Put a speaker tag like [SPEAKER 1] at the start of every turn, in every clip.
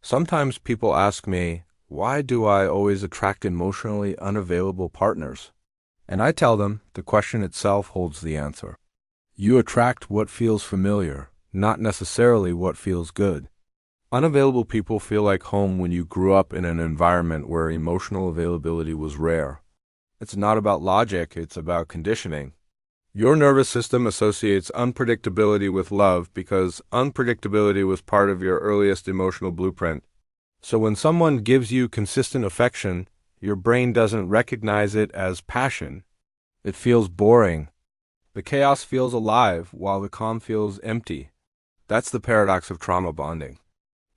[SPEAKER 1] Sometimes people ask me, why do I always attract emotionally unavailable partners? And I tell them the question itself holds the answer. You attract what feels familiar, not necessarily what feels good. Unavailable people feel like home when you grew up in an environment where emotional availability was rare. It's not about logic, it's about conditioning. Your nervous system associates unpredictability with love because unpredictability was part of your earliest emotional blueprint. So when someone gives you consistent affection, your brain doesn't recognize it as passion. It feels boring. The chaos feels alive while the calm feels empty. That's the paradox of trauma bonding.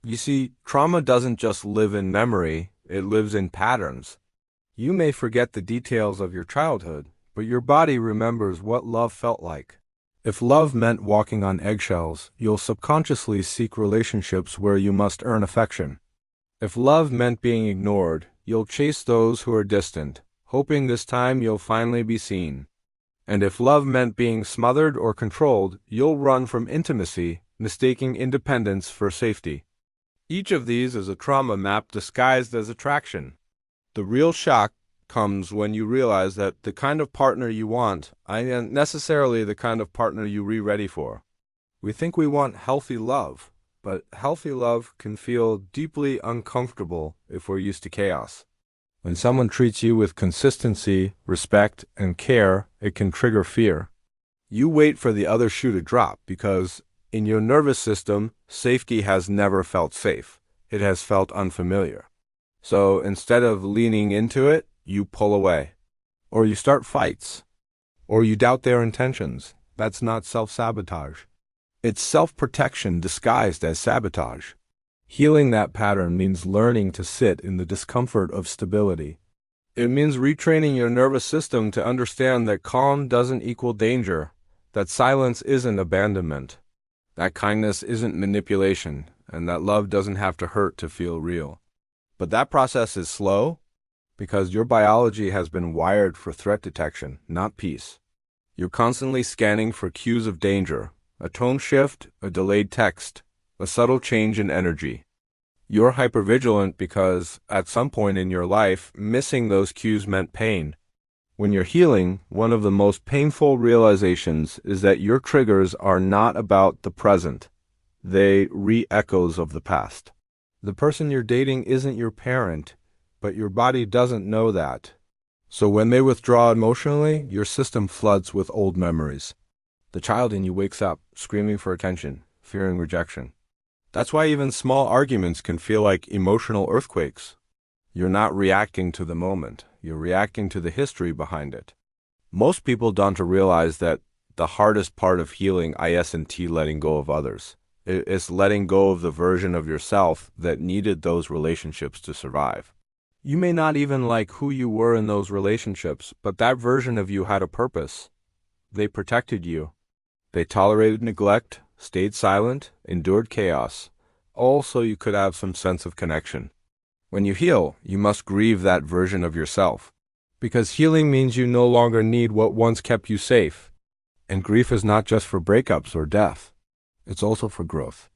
[SPEAKER 1] You see, trauma doesn't just live in memory, it lives in patterns. You may forget the details of your childhood, but your body remembers what love felt like. If love meant walking on eggshells, you'll subconsciously seek relationships where you must earn affection. If love meant being ignored, you'll chase those who are distant, hoping this time you'll finally be seen. And if love meant being smothered or controlled, you'll run from intimacy, mistaking independence for safety. Each of these is a trauma map disguised as attraction. The real shock comes when you realize that the kind of partner you want isn't necessarily the kind of partner you're ready for. We think we want healthy love, but healthy love can feel deeply uncomfortable if we're used to chaos. When someone treats you with consistency, respect, and care, it can trigger fear. You wait for the other shoe to drop because, in your nervous system, safety has never felt safe. It has felt unfamiliar. So instead of leaning into it, you pull away. Or you start fights. Or you doubt their intentions. That's not self-sabotage. It's self-protection disguised as sabotage. Healing that pattern means learning to sit in the discomfort of stability. It means retraining your nervous system to understand that calm doesn't equal danger, that silence isn't abandonment, that kindness isn't manipulation, and that love doesn't have to hurt to feel real. But that process is slow because your biology has been wired for threat detection, not peace. You're constantly scanning for cues of danger, a tone shift, a delayed text, a subtle change in energy. You're hypervigilant because, at some point in your life, missing those cues meant pain. When you're healing, one of the most painful realizations is that your triggers are not about the present. They re-echoes of the past. The person you're dating isn't your parent, but your body doesn't know that. So when they withdraw emotionally, your system floods with old memories. The child in you wakes up, screaming for attention, fearing rejection. That's why even small arguments can feel like emotional earthquakes. You're not reacting to the moment, you're reacting to the history behind it. Most people don't realize that the hardest part of healing isn't letting go of others. It's letting go of the version of yourself that needed those relationships to survive. You may not even like who you were in those relationships, but that version of you had a purpose. They protected you. They tolerated neglect, stayed silent, endured chaos, all so you could have some sense of connection. When you heal, you must grieve that version of yourself, because healing means you no longer need what once kept you safe. And grief is not just for breakups or death. It's also for growth.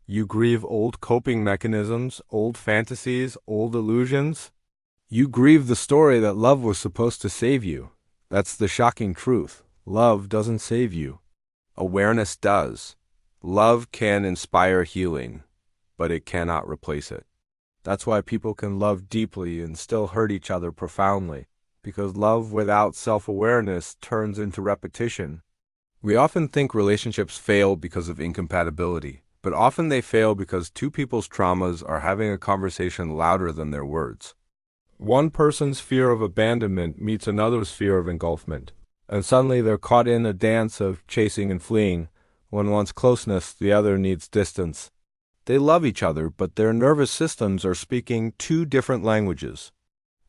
[SPEAKER 1] You grieve old coping mechanisms, old fantasies, old illusions. You grieve the story that love was supposed to save you. That's the shocking truth. Love doesn't save you. Awareness does. Love can inspire healing, but it cannot replace it. That's why people can love deeply and still hurt each other profoundly, because love without self-awareness turns into repetition. We often think relationships fail because of incompatibility, but often they fail because two people's traumas are having a conversation louder than their words. One person's fear of abandonment meets another's fear of engulfment, and suddenly they're caught in a dance of chasing and fleeing. One wants closeness, the other needs distance. They love each other, but their nervous systems are speaking two different languages.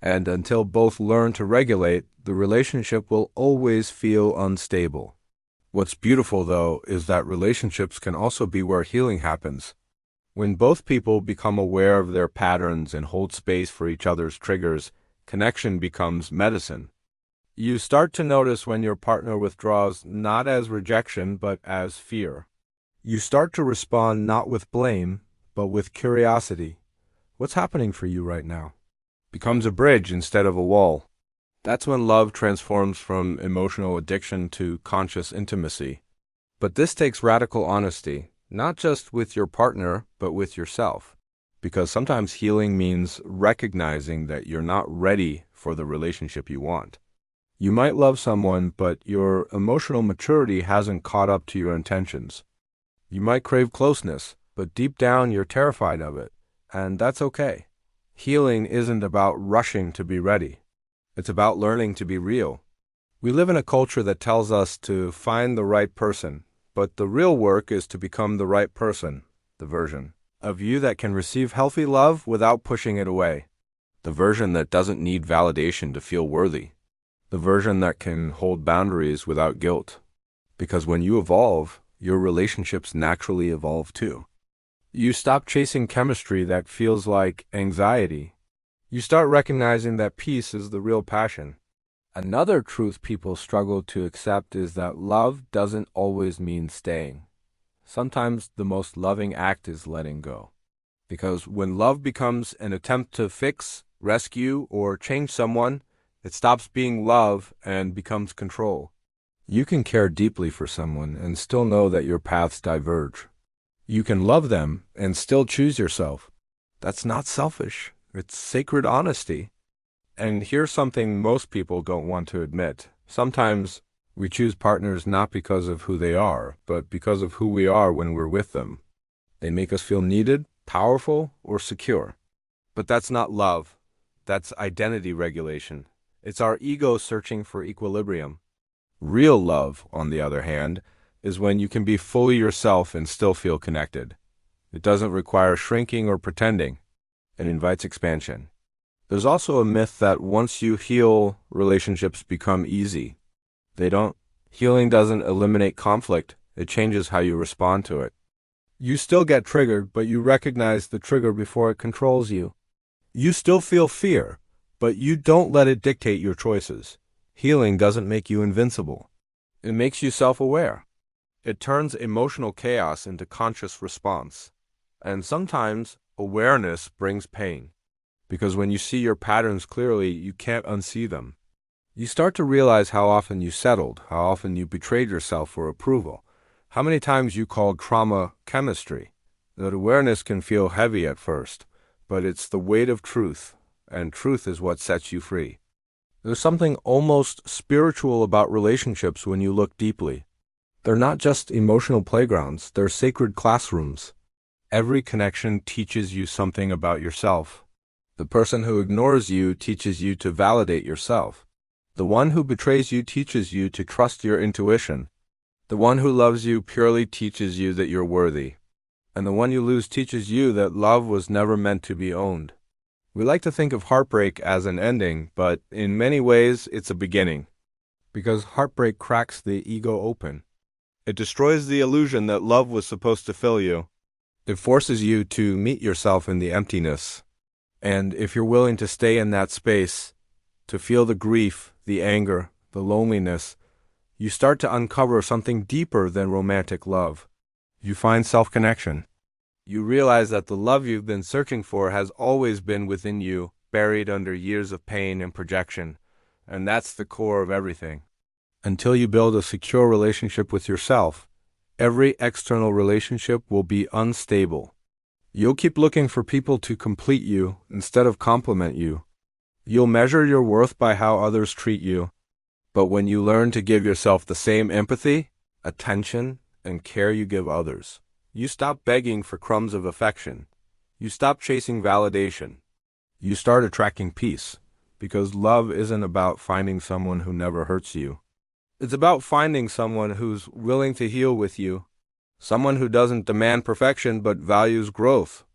[SPEAKER 1] And until both learn to regulate, the relationship will always feel unstable. What's beautiful, though, is that relationships can also be where healing happens. When both people become aware of their patterns and hold space for each other's triggers, connection becomes medicine. You start to notice when your partner withdraws not as rejection, but as fear. You start to respond not with blame, but with curiosity. What's happening for you right now? Becomes a bridge instead of a wall. That's when love transforms from emotional addiction to conscious intimacy. But this takes radical honesty, not just with your partner, but with yourself. Because sometimes healing means recognizing that you're not ready for the relationship you want. You might love someone, but your emotional maturity hasn't caught up to your intentions. You might crave closeness, but deep down you're terrified of it, and that's okay. Healing isn't about rushing to be ready. It's about learning to be real. We live in a culture that tells us to find the right person, but the real work is to become the right person, the version of you that can receive healthy love without pushing it away, the version that doesn't need validation to feel worthy, the version that can hold boundaries without guilt. Because when you evolve, your relationships naturally evolve too. You stop chasing chemistry that feels like anxiety. You start recognizing that peace is the real passion. Another truth people struggle to accept is that love doesn't always mean staying. Sometimes the most loving act is letting go. Because when love becomes an attempt to fix, rescue, or change someone, it stops being love and becomes control. You can care deeply for someone and still know that your paths diverge. You can love them and still choose yourself. That's not selfish. It's sacred honesty. And here's something most people don't want to admit. Sometimes we choose partners not because of who they are, but because of who we are when we're with them. They make us feel needed, powerful, or secure. But that's not love. That's identity regulation. It's our ego searching for equilibrium. Real love, on the other hand, is when you can be fully yourself and still feel connected. It doesn't require shrinking or pretending. It invites expansion. There's also a myth that once you heal, relationships become easy. They don't. Healing doesn't eliminate conflict. It changes how you respond to it. You still get triggered, but you recognize the trigger before it controls you. You still feel fear, but you don't let it dictate your choices. Healing doesn't make you invincible. It makes you self-aware. It turns emotional chaos into conscious response. And sometimes awareness brings pain. Because when you see your patterns clearly, you can't unsee them. You start to realize how often you settled, how often you betrayed yourself for approval, how many times you called trauma chemistry. That awareness can feel heavy at first, but it's the weight of truth, and truth is what sets you free. There's something almost spiritual about relationships when you look deeply. They're not just emotional playgrounds, they're sacred classrooms. Every connection teaches you something about yourself. The person who ignores you teaches you to validate yourself. The one who betrays you teaches you to trust your intuition. The one who loves you purely teaches you that you're worthy. And the one you lose teaches you that love was never meant to be owned. We like to think of heartbreak as an ending, but in many ways it's a beginning. Because heartbreak cracks the ego open. It destroys the illusion that love was supposed to fill you. It forces you to meet yourself in the emptiness. And if you're willing to stay in that space, to feel the grief, the anger, the loneliness, you start to uncover something deeper than romantic love. You find self-connection. You realize that the love you've been searching for has always been within you, buried under years of pain and projection. And that's the core of everything. Until you build a secure relationship with yourself, every external relationship will be unstable. You'll keep looking for people to complete you instead of complement you. You'll measure your worth by how others treat you. But when you learn to give yourself the same empathy, attention, and care you give others, you stop begging for crumbs of affection. You stop chasing validation. You start attracting peace, because love isn't about finding someone who never hurts you. It's about finding someone who's willing to heal with you. Someone who doesn't demand perfection but values growth.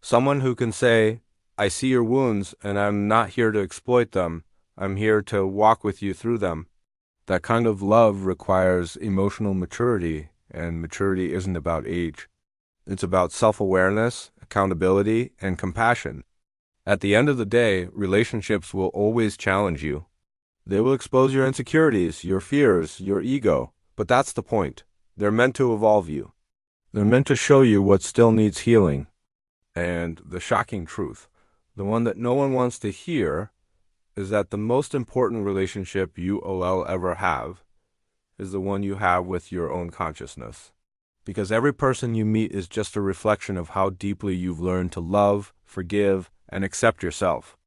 [SPEAKER 1] Someone who can say, I see your wounds and I'm not here to exploit them. I'm here to walk with you through them. That kind of love requires emotional maturity, and maturity isn't about age. It's about self-awareness, accountability, and compassion. At the end of the day, relationships will always challenge you. They will expose your insecurities, your fears, your ego, but that's the point. They're meant to evolve you. They're meant to show you what still needs healing. And the shocking truth, the one that no one wants to hear, is that the most important relationship you will ever have is the one you have with your own consciousness. Because every person you meet is just a reflection of how deeply you've learned to love, forgive, and accept yourself.